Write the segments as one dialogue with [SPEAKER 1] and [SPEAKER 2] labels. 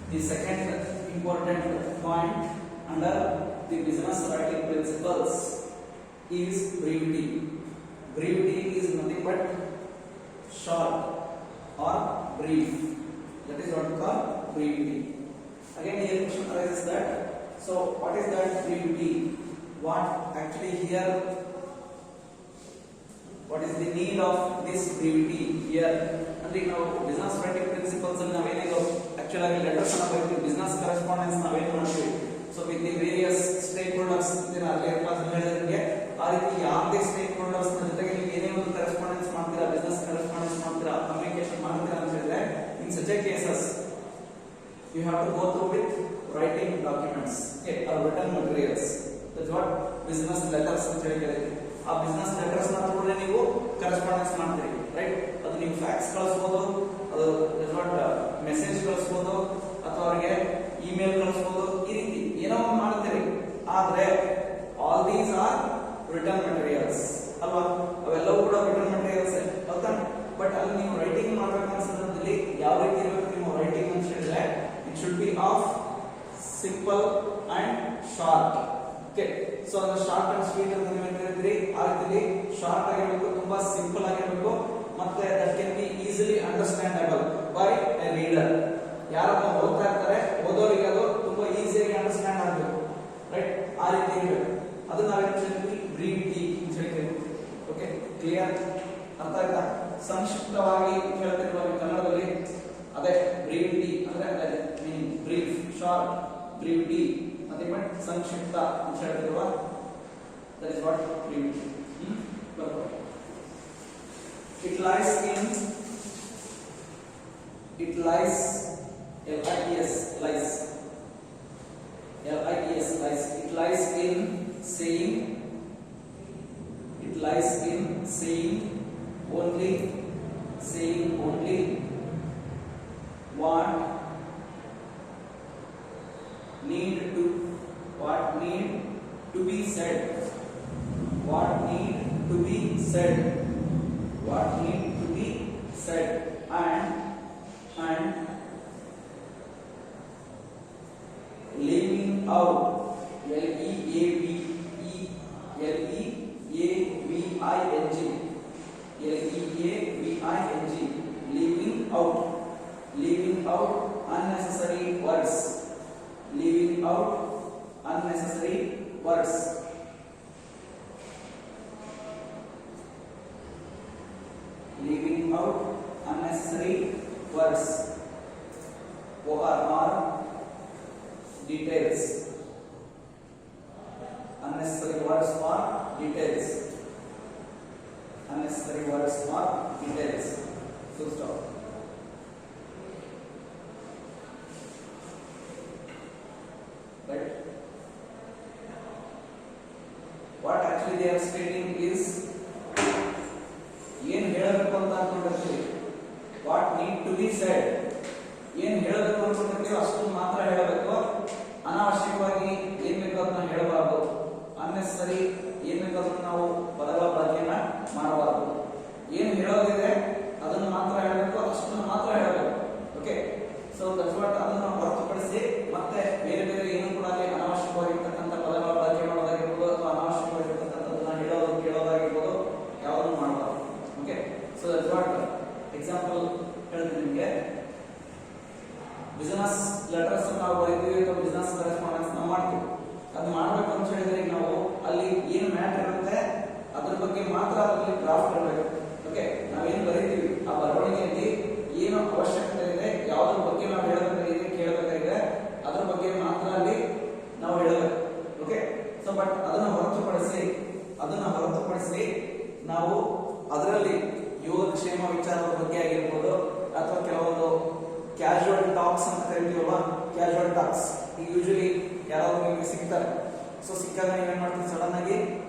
[SPEAKER 1] The second important point under the business writing principles is brevity. Brevity is nothing but short or brief. That is what we call brevity. Again, here question arises that, so what is that brevity? What actually here, what is the need of this brevity here? ಅಂದ್ರೆ ನಾವು business writing principles ಅಲ್ಲಿ ನಾವೇನಿದೆ actual ಆಗಿ letters ಅನ್ನು ಬರೀತೀವಿ, business correspondence ನಾವೇನು ಮಾಡ್ತೀವಿ, so with the various stake holders earlier class ಅಲ್ಲಿ ಹೇಳಿದಂಗೆ ಆ ರೀತಿ ಯಾವುದೇ ಸ್ಟೇಕ್ ಹೋಲ್ಡರ್ಸ್ ಜೊತೆಗೆ ನೀವು ಏನೇ ಒಂದು ಕರೆಸ್ಪಾಂಡೆನ್ಸ್ ಮಾಡ್ತೀರಾ, ಬಿಸಿನೆಸ್ ಕರೆಸ್ಪಾಂಡೆನ್ಸ್ ಮಾಡ್ತೀರಾ, ಕಮ್ಯುನಿಕೇಶನ್ ಮಾಡ್ತೀರಾ ಅಂತ ಹೇಳಿದ್ರೆ in such A cases you have to go through with writing documents, okay, or written materials. That's what business letters ಅಂತ ಹೇಳ್ತಾರೆ. ಆ ಬಿಸಿನೆಸ್ ಲೆಟರ್ಸ್ ನ ಥ್ರೂ ನೀವು ಕರೆಸ್ಪಾಂಡೆನ್ಸ್ ಮಾಡ್ತೀರಿ, ರೈಟ್? ಅದು ನೀವು ಫ್ಯಾಕ್ಸ್ ಕಳಿಸಬಹುದು, ಅದು ವಾಟ್ ಮೆಸೇಜ್ ಕಳಿಸಬಹುದು, ಅಥವಾ ಅವರಿಗೆ ಇಮೇಲ್ ಕಳಿಸಬಹುದು, ಈ ರೀತಿ ಏನೋ ಒಂದು ಮಾಡ್ತೀರಿ. ಆದ್ರೆ all these are return materials ಅಲ್ವಾ? ಅವೆಲ್ಲವೂ ಕೂಡ ರಿಟರ್ನ್ ಮೆಟೀರಿಯಲ್ಸ್ ಹೌದಾ? ಬಟ್ ಅಲ್ಲಿ ನೀವು ರೈಟಿಂಗ್ ಮಾಡಬೇಕಂತ ಸಂದರ್ಭದಲ್ಲಿ ಯಾವ ರೀತಿ ಇರಬೇಕು ನಿಮ್ಮ ರೈಟಿಂಗ್ ಅಂತ ಹೇಳಿದ್ರೆ it should be of simple and short. Okay, so the short and sweet ಅಂತ ನೀವು ಹೇಳ್ತಿದ್ರಿ, ಆ ರೀತಿಲಿ ಶಾರ್ಟ್ ಆಗಿರಬೇಕು, ತುಂಬಾ ಸಿಂಪಲ್ ಆಗಿರಬೇಕು, ಮತ್ತೆ that can be easily understandable by a reader. ಯಾರನ್ನ ಓದ್ತಾ ಇರ್ತಾರೆ ಓದೋರಿಗೆ ಅದು ತುಂಬಾ ಈಸಿಯಾಗಿ ಅಂಡರ್ಸ್ಟ್ಯಾಂಡ್ ಆಗಬೇಕು, ರೈಟ್? ಆ ರೀತಿ ಇರಬೇಕು. ಅದು ನಾವೇನು ಹೇಳ್ತೀವಿ, ಬ್ರೀವಿಟಿ ಅಂತ ಹೇಳ್ತೀವಿ. Okay, clear? ಅರ್ಥ ಆಯ್ತಾ? ಸಂಕ್ಷಿಪ್ತವಾಗಿ ಹೇಳ್ತಿರುವ ಕನ್ನಡದಲ್ಲಿ ಅದೇ ಬ್ರೀವಿಟಿ ಅಂದ್ರೆ ಅದೇ meaning, brief, short, brevity, nothing but ಸಂಕ್ಷಿಪ್ತ ಅಂತ ಹೇಳ್ತಿರುವ, that is what brevity. It lies in lies L-I-E-S, lies, L-I-E-S, lies. It lies in saying, it lies in saying only what need to be said, what need to be said, and leaving out, L-E-A-V-I-N-G, leaving out unnecessary words, leaving out unnecessary words. OR details, unnecessary words for details, full stop. Right? What actually they are stating is ಏನು ಹೇಳಬೇಕು ಅಂತ ಅನ್ಕೊಂಡಿರ್ತೀವಿ, what need to be said, ಏನು ಹೇಳಬೇಕು ಅನ್ಕೊಂಡಿರ್ತೀವಿ ಅಷ್ಟು ಮಾತ್ರ ಹೇಳಬೇಕು, ಅನಾವಶ್ಯಕವಾಗಿ ಏನ್ ಬೇಕೋ ಅದನ್ನ ಹೇಳಬಾರ್ದು, ಅನ್ನೆಸರಿ ಏನ್ ಬೇಕೋ ಅದನ್ನ ನಾವು ಪದಗಳ ಬಳಕೆಯನ್ನ ಮಾಡಬಾರ್ದು, ಏನು ಹೇಳೋದಿದೆ ಅದನ್ನ ಮಾತ್ರ ಹೇಳಬೇಕು, ಅಷ್ಟನ್ನು ಮಾತ್ರ ಹೇಳಬೇಕು. ಓಕೆ, ಸೊ ದಟ್ಸ್ ವಾಟ್, ಅದನ್ನ ಹೊರತುಪಡಿಸಿ ಮತ್ತೆ ಬೇರೆ ಬೇರೆ ಏನು ಕೂಡ ಅಲ್ಲಿ ಅನಾವಶ್ಯಕವಾಗಿರ್ತಕ್ಕಂಥ ಪದಗಳ ಬಳಕೆ ಮಾಡೋದಾಗಿರ್ಬೋದು, ಅಥವಾ ಅನಾವಶ್ಯಕವಾಗಿರ್ತಕ್ಕಂಥದ್ದನ್ನ ಹೇಳೋದು ಕೇಳೋದಾಗಿರ್ಬೋದು, ಯಾವುದನ್ನು ಮಾಡಬಾರ್ದು. Okay, so that's what example ಹೇಳ್ತೀನಿ ನಿಮಗೆ. ಬಿಸಿನೆಸ್ ಲೆಟರ್ಸ್ ನಾವು ಬರೀತೀವಿ ಅಥವಾ ಬಿಸಿನೆಸ್ ಕರೆಸ್ಪಾಂಡೆನ್ಸ್ ನಾವು ಮಾಡ್ತೀವಿ. ಅದು ಮಾಡ್ಬೇಕು ಅಂತ ಹೇಳಿದ್ರೆ ನಾವು ಅಲ್ಲಿ ಏನು ಮ್ಯಾಟರ್ ಇರುತ್ತೆ ಅದ್ರ ಬಗ್ಗೆ ಮಾತ್ರ ಅದರಲ್ಲಿ ಡ್ರಾಫ್ಟ್ ಇರಬೇಕು. ಓಕೆ, ನಾವೇನು ಬರೀತೀವಿ ಆ ಬರವಣಿಗೆಯಲ್ಲಿ ಏನು ಅವಶ್ಯಕತೆ ಇದೆ, ಯಾವುದ್ರ ಬಗ್ಗೆ ನಾವು ಹೇಳಬೇಕಾಗಿದೆ, ಕೇಳಬೇಕಾಗಿದೆ, ಅದ್ರ ಬಗ್ಗೆ ಮಾತ್ರ ಅಲ್ಲಿ ನಾವು ಹೇಳಬೇಕು. ಓಕೆ, ಸೊ ಬಟ್ ಅದನ್ನ ಹೊರತುಪಡಿಸಿ ನಾವು ಅದರಲ್ಲಿ ಯೋಗಕ್ಷೇಮ ವಿಚಾರದ ಬಗ್ಗೆ ಆಗಿರ್ಬೋದು, ಅಥವಾ ಕೆಲವೊಂದು ಕ್ಯಾಶುವಲ್ ಟಾಕ್ಸ್ ಅಂತ ಕರಿತೀವಲ್ಲ, ಕ್ಯಾಶುವಲ್ ಟಾಕ್ಸ್ ಈಗ ಯೂಶಲಿ ಯಾರಾದ್ರೂ ನಿಮಗೆ ಸಿಗ್ತಾರೆ, ಸೊ ಸಿಕ್ಕಾಗ ನೀವೇನ್ ಮಾಡ್ತೀವಿ, ಸಡನ್ ಆಗಿ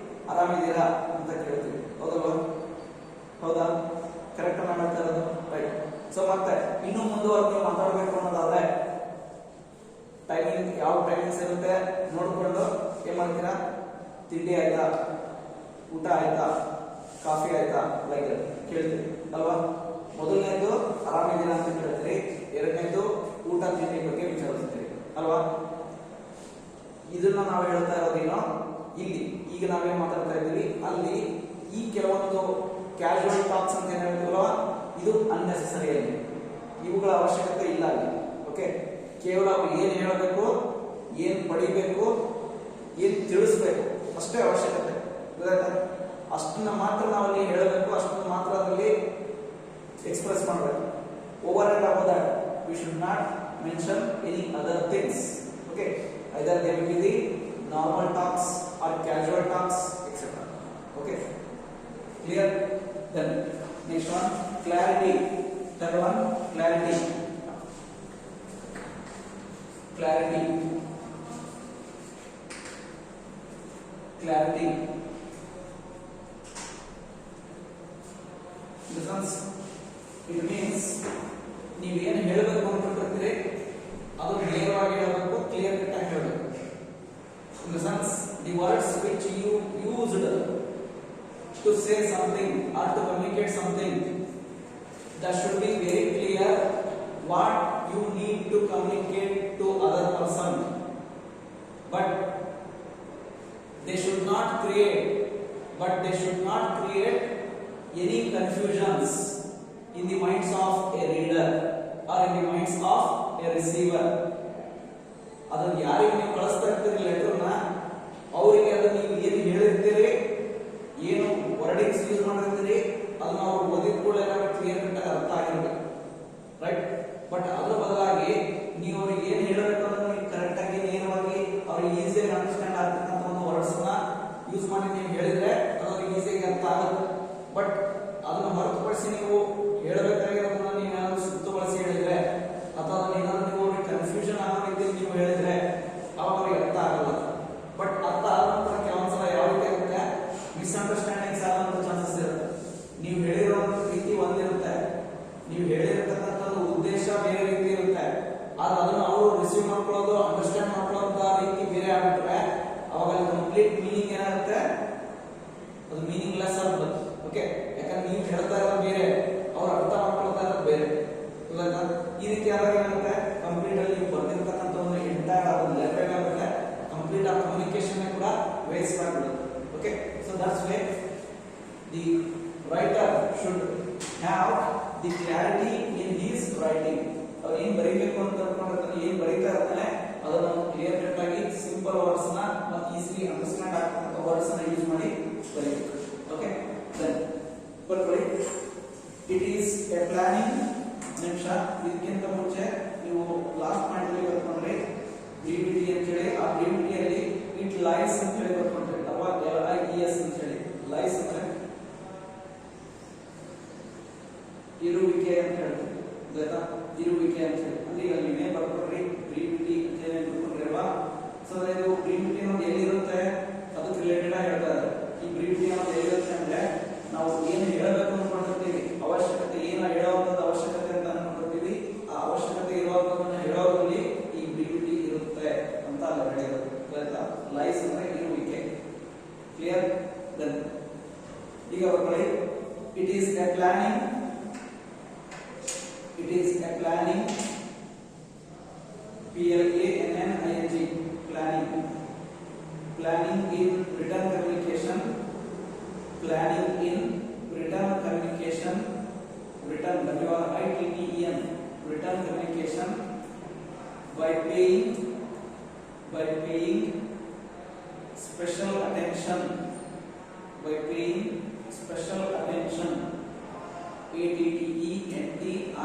[SPEAKER 1] ಆರಾಮಿದ್ದೀರಾ ಅಂತ ಕೇಳ್ತೀವಿ, ಹೌದಲ್ವಾ? ಹೌದಾ? ಕರೆಕ್ಟ್ ಮಾಡ್ತಾ ಇರೋದು, ರೈಟ್? ಸೊ ಮತ್ತೆ ಇನ್ನೂ ಮುಂದುವರೆದು ಮಾತಾಡಬೇಕು ಅನ್ನೋದಾದ್ರೆ ಟೈಮಿಂಗ್, ಯಾವ ಟೈಮಿಂಗ್ಸ್ ಇರುತ್ತೆ ನೋಡ್ಕೊಂಡು ಏನ್ ಮಾಡ್ತೀರಾ, ತಿಂಡಿ ಆಯ್ತಾ, ಊಟ ಆಯ್ತಾ, ಕಾಫಿ ಆಯ್ತಾ, ಲೈಕ್ ಕೇಳ್ತೀವಿ ಅಲ್ವಾ? ಮೊದಲನೇದು ಆರಾಮಿದ್ದೀರಾ ಅಂತ ಕೇಳ್ತೀರಿ, ಎರಡನೇದು ಊಟ ತಿಂಡಿ ಬಗ್ಗೆ ವಿಚಾರ ಇದನ್ನ ನಾವು ಹೇಳ್ತಾ ಇರೋದೇನೋ ಇಲ್ಲಿ ಈಗ ನಾವೇನ್ ಮಾತಾಡ್ತಾ ಇದ್ದೀವಿ ಅಲ್ಲಿ ಈ ಕೆಲವೊಂದು ಕ್ಯಾಶುವಲ್ ಟಾಕ್ಸ್ ಅಂತ ಏನ್ ಹೇಳ್ತೀವಲ್ಲ ಇದು ಅನ್ನೆಸೆಸರಿ ಆಗಿ ಇವುಗಳ ಅವಶ್ಯಕತೆ ಇಲ್ಲ ಅಲ್ಲಿ. ಓಕೆ, ಕೇವಲ ಅವ್ರು ಏನ್ ಹೇಳಬೇಕು, ಏನ್ ಪಡಿಬೇಕು, ಏನ್ ತಿಳಿಸ್ಬೇಕು ಅಷ್ಟೇ ಅವಶ್ಯಕತೆ. ಅಷ್ಟನ್ನ ಮಾತ್ರ ನಾವಲ್ಲಿ ಹೇಳಬೇಕು, ಅಷ್ಟನ್ನ ಮಾತ್ರ ಅದರಲ್ಲಿ ಎಕ್ಸ್ಪ್ರೆಸ್ ಮಾಡಬೇಕು. Over and above that we should not mention any other things. Okay, either they will be the normal talks or casual talks etcetera. Okay, clear? Then next one clarity. Third one, clarity. Clarity. Clarity. In the sense, it means ನೀವು ಏನು ಹೇಳಬೇಕು ಅನ್ಕೊಂಡಿರ್ತೀರಿ ಅದು ನೇರವಾಗಿ ಹೇಳಬೇಕು, clear cut ಆಗಿ ಹೇಳಬೇಕು. In the sense, the words which you used to say something or to communicate something, that should be very clear what you need to communicate to other person, but they should not create any confusions in the minds of a reader or in the minds of a receiver. ಅದನ್ನ ಯಾರಿಗೆ ನೀವು ಕಳಿಸ್ತಾ ಇರ್ತೀರಿ ಲೆಟರ್ನ, ಅವರಿಗೆ ಅದನ್ನ ನೀವು ಏನು ಹೇಳಿರ್ತೀರಿ, ಏನು ವರ್ಡಿಂಗ್ಸ್ ಯೂಸ್ ಮಾಡಿರ್ತೀರಿ, ಅದನ್ನ ಅವ್ರು ಓದಿದ ಕೂಡಲೇ ಕ್ಲಿಯರ್ ಕಟ್ ಆಗಿ ಅರ್ಥ ಆಗಿರ್ಬೇಕು, ರೈಟ್? ಬಟ್ ಅದರ ಬದಲಾಗಿ ನೀವು ಅವ್ರಿಗೆ ಏನು ಹೇಳಬೇಕು ಅನ್ನೋದನ್ನ ಕರೆಕ್ಟ್ ಆಗಿ ನೇರವಾಗಿ ಅವ್ರಿಗೆ ಈಸಿಯಾಗಿ ಅಂಡರ್ಸ್ಟ್ಯಾಂಡ್ ಆಗ್ತಕ್ಕಂಥ ಒಂದು ವರ್ಡ್ಸ್ ನ ಯೂಸ್ ಮಾಡಿ ನೀವು ಹೇಳಿದ್ರೆ ಅದು ಅವ್ರಿಗೆ ಈಸಿಯಾಗಿ ಅರ್ಥ ಆಗುತ್ತೆ. ಬಟ್ ಅದನ್ನ ಹೊರತುಪಡಿಸಿ ನೀವು ಹೇಳಬೇಕಾಗಿರೋದನ್ನ ನೀವು ಏನಾದ್ರು ಸುತ್ತುಗೊಳಿಸಿ ಹೇಳಿದ್ರೆ ಅಥವಾ ಅದನ್ನ ಏನಾದ್ರು ನೀವು ಅವ್ರಿಗೆ ಕನ್ಫ್ಯೂಷನ್ ಆಗೋ ರೀತಿಯಲ್ಲಿ ನೀವು ಹೇಳಿದ್ರೆ ಅವಾಗ ಅವ್ರಿಗೆ ಅರ್ಥ ಆಗಲ್ಲ. ಬಟ್ ಅರ್ಥ ಆದ ನಂತರ ಕೆಲವೊಂದ್ಸಲ ಯಾವ ರೀತಿ ಆಗುತ್ತೆ, ಮಿಸ್ಅಂಡರ್ಸ್ಟ್ಯಾಂಡಿಂಗ್ಸ್ ಆಗುವಂತ ಚಾನ್ಸಸ್ ಇರುತ್ತೆ. ನೀವು ಹೇಳಿರೋ ರೀತಿ ಒಂದಿರುತ್ತೆ, ನೀವು ಹೇಳಿರತಕ್ಕಂಥದ್ದು ಉದ್ದೇಶ ಬೇರೆ ರೀತಿ ಇರುತ್ತೆ, ಆದ್ರೆ ಅದನ್ನ ಅವರು ರಿಸೀವ್ ಮಾಡ್ಕೊಳ್ಳೋದು, ಅಂಡರ್ಸ್ಟ್ಯಾಂಡ್ ಮಾಡ್ಕೊಳ್ಳೋಂತ ರೀತಿ ಬೇರೆ ಆಗ್ಬಿಟ್ರೆ ಅವಾಗ ಕಂಪ್ಲೀಟ್ ಮೀನಿಂಗ್ ಏನಾಗುತ್ತೆ, ಅದು ಮೀನಿಂಗ್ಲೆಸ್ ಆಗ್ಬೋದು. ಓಕೆ, ಯಾಕಂದ್ರೆ ನೀವು ಹೇಳ್ತಾ ಇರೋದು ಬೇರೆ, ಅವ್ರು ಅರ್ಥ ಮಾಡ್ಕೊಳ್ತಾ ಇರೋದು ಬೇರೆ. ಈ ರೀತಿ ಆದಾಗ ಏನಾಗುತ್ತೆ, ಕಂಪ್ಲೀಟ್ ಅಲ್ಲಿ ನೀವು ಬರ್ತಿರ್ತಕ್ಕಂಥ ಒಂದು ಎಂಟೈರ್ ಆಗೋದು ಲೆಟರ್ ಏನಾಗುತ್ತೆ, ಕಂಪ್ಲೀಟ್ ಆ ಕಮ್ಯುನಿಕೇಶನ್ ಕೂಡ ವೇಸ್ಟ್ ಆಗ್ಬಿಡುತ್ತೆ. Okay, so that's way the writer should have the clarity in his writing. ಅವ್ರು ಏನ್ ಬರೀಬೇಕು ಅಂತ ಅನ್ಕೊಂಡಿರ್ತಾನೆ, ಏನ್ ಬರೀತಾ ಇರ್ತಾನೆ ಅದನ್ನ ಕ್ಲಿಯರ್ ಕಟ್ ಆಗಿ ಸಿಂಪಲ್ ವರ್ಡ್ಸ್ ನ ಮತ್ತು ಈಸಿಲಿ ಅಂಡರ್ಸ್ಟ್ಯಾಂಡ್ ಆಗ್ತಕ್ಕಂಥ ವರ್ಡ್ಸ್ ನ ಯೂಸ್ ಮಾಡಿ ಬರೀಬೇಕು. ಓಕೆ, ದೆನ್ ಬರ್ಕೊಳ್ಳಿ. It is A planning. ನಿಮಿಷ ಇದಕ್ಕಿಂತ ಮುಂಚೆ ನೀವು ಲಾಸ್ಟ್ ಪಾಯಿಂಟ್ ಅಲ್ಲಿ ಬರ್ಕೊಂಡ್ರಿ ಬ್ರೀವಿಟಿ ಅಂತ ಹೇಳಿ, ಆ ಬ್ರೀವಿಟಿಯಲ್ಲಿ ಇಟ್ ಲೈಸ್ ಅಂತ ಹೇಳಿ ಬರ್ಕೊಂಡ್ರಿ, ಅಥವಾ LIES ಅಂತ ಹೇಳಿ. ಲೈಸ್ ಅಂದ್ರೆ ಇರುವಿಕೆ ಅಂತ ಹೇಳ್ತೀವಿ, ಗೊತ್ತಾ? ಇರುವಿಕೆ ಅಂತ ಹೇಳಿ ಅಂದ್ರೆ ಈಗ ನೀವೇ ಬರ್ಕೊಡ್ರಿ ಬ್ರೀವಿಟಿ ಅಂತ ಹೇಳಿ ಬರ್ಕೊಂಡ್ರಿ ಅಲ್ವಾ? ಸೊ ಇದು ಬ್ರೀವಿಟಿ ಅನ್ನೋದು ಎಲ್ಲಿರುತ್ತೆ ಅದಕ್ಕೆ ರಿಲೇಟೆಡ್ ಆಗಿ ಹೇಳ್ತಾರೆ. ಈ ಬ್ರೀವಿಟಿ ಅನ್ನೋದು ಎಲ್ಲಿರುತ್ತೆ ಅಂದ್ರೆ ನಾವು ಏನು ಹೇಳಬೇಕು ಅನ್ಕೊಂಡಿರ್ತೀವಿ, ಅವಶ್ಯಕತೆ ಏನು ಹೇಳೋವಂಥದ್ದು ಅವಶ್ಯಕತೆ ಅಂತ ಅನ್ಕೊಂಡಿರ್ತೀವಿ, ಆ ಅವಶ್ಯಕತೆ ಇರುವಂಥದ್ದನ್ನ ಹೇಳೋದ್ರಲ್ಲಿ ಈ ಬ್ರೀವಿಟಿ ಇರುತ್ತೆ ಅಂತ ಅಲ್ಲಿ ಹೇಳಿರೋದು, ಗೊತ್ತಾ? ಲೈಸ್ ಅಂದ್ರೆ ಇರುವಿಕೆ. ಕ್ಲಿಯರ್? ದೆನ್ ಈಗ ಬರ್ಕೊಳ್ಳಿ. It is A planning. It is a planning, PLANNING, planning. Planning in written communication. Planning in written communication. Written, WRITTEN, written communication by paying special attention. By paying special attention.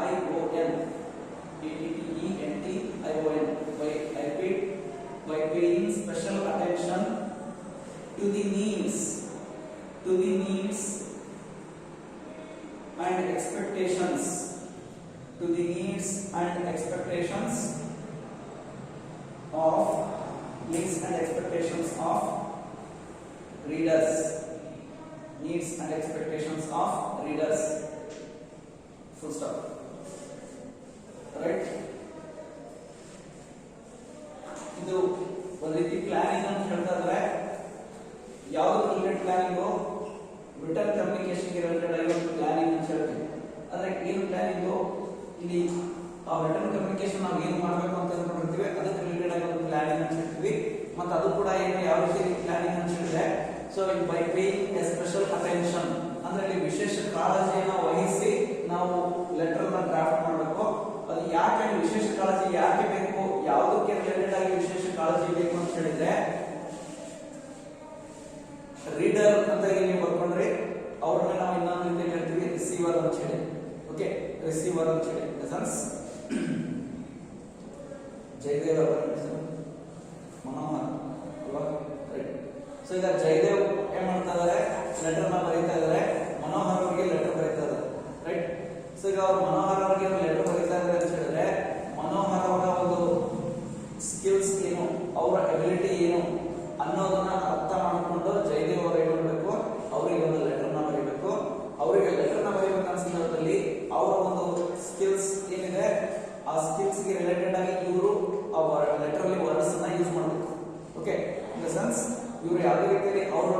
[SPEAKER 1] ATTENTION, by paying special attention to the needs and expectations, of readers. Full stop. Right? ಇದು ಒಂದು ರೀತಿ planning ಅಂತ ಹೇಳ್ತಾರೆ. ಯಾವ್ದು related planning? Return communication related ಆಗಿರೋ planning ಅಂತ ಹೇಳ್ತೀವಿ. ಅಂದ್ರೆ ಏನು ಪ್ಲಾನಿಂಗು? ಇಲ್ಲಿ ಆ ರಿಟರ್ನ್ ಕಮ್ಯುನಿಕೇಶನ್ ನಾವು ಏನು ಮಾಡಬೇಕು ಅಂತ ಅನ್ಕೊಂಡಿರ್ತೀವಿ ಅದಕ್ಕೆ ರಿಲೇಟೆಡ್ ಆಗಿರೋ ಪ್ಲಾನಿಂಗ್ ಅಂತ ಹೇಳ್ತೀವಿ. ಮತ್ತೆ ಅದು ಕೂಡ ಏನು ಯಾವ ರೀತಿ ಪ್ಲಾನಿಂಗ್ ಅಂತ ಹೇಳಿದ್ರೆ so by paying A special attention ಅಂದ್ರೆ ಇಲ್ಲಿ ವಿಶೇಷ ಕಾಳಜಿಯನ್ನು ವಹಿಸಿ ನಾವು ಲೆಟರ್ ನ ಡ್ರಾಫ್ಟ್ ಮಾಡಬೇಕು. ಅದು ಯಾಕೆ ವಿಶೇಷ ಕಾಳಜಿ ಯಾಕೆ ಬೇಕು, ಯಾವುದಕ್ಕೆ ರಿಲೇಟೆಡ್ ಆಗಿ ವಿಶೇಷ ಕಾಳಜಿ ಬೇಕು ಅಂತ ಹೇಳಿದ್ರೆ ರೀಡರ್ ಅಂತ ನೀವು ಬರ್ಕೊಂಡ್ರೆ ಅವ್ರನ್ನ ನಾವು ಇನ್ನೊಂದು ರೀತಿ ಹೇಳ್ತೀವಿ ರಿಸೀವರ್ ಅಂತ ಹೇಳಿ. ಓಕೆ, ರಿಸೀವರ್ ಅಂತ ಹೇಳಿ ಲೆಸನ್ಸ್ ಜಯದೇವ್ ಅವರ ಮನೋಹರ್ ಅಲ್ವಾ, ರೈಟ್. ಸೊ ಈಗ ಜಯದೇವ್ ಏನ್ ಮಾಡ್ತಾ ಇದಾರೆ, ಲೆಟರ್ ನ ಬರೀತಾ ಇದಾರೆ, ಮನೋಹರ್ ಅವರಿಗೆ ಲೆಟರ್ ಬರೀತಾ ಇದಾರೆ, ರೈಟ್. ಸೊ ಈಗ ಅವ್ರು ಮನೋಹರ್ ಅವರಿಗೆ ಲೆಟರ್ ಬರೀತಾ ಇದಾರೆ ಅಂತ ಹೇಳಿದ್ರೆ ಮನೋಹರ್ ಅವರ ಒಂದು ಸ್ಕಿಲ್ಸ್ ಏನು, ಅವರ ಎಬಿಲಿಟಿ ಏನು ಅನ್ನೋದನ್ನ ಅರ್ಥ ಮಾಡಿಕೊಂಡು ಜಯದೇವ್ ಅವರು ಏನ್ ಮಾಡಬೇಕು, ಅವರಿಗೆ ಒಂದು ಲೆಟರ್ ನ ಬರೀಬೇಕು. ಅವರಿಗೆ ಲೆಟರ್ ನ ಬರೀಬೇಕಂತ ಸಂದರ್ಭದಲ್ಲಿ ಅವರ ಒಂದು ಸ್ಕಿಲ್ಸ್ ಏನಿದೆ ಆ ಸ್ಕಿಲ್ಸ್ ಗೆ ರಿಲೇಟೆಡ್ ಆಗಿ ಇವರು ಆ ಲೆಟರ್ ಅಲ್ಲಿ ವರ್ಡ್ಸ್ ಅನ್ನ ಯೂಸ್ ಮಾಡಬೇಕು. ಓಕೆ, ಇನ್ ದ ಸೆನ್ಸ್ ಇವರು ಯಾವುದೇ ರೀತಿಯಲ್ಲಿ ಅವರು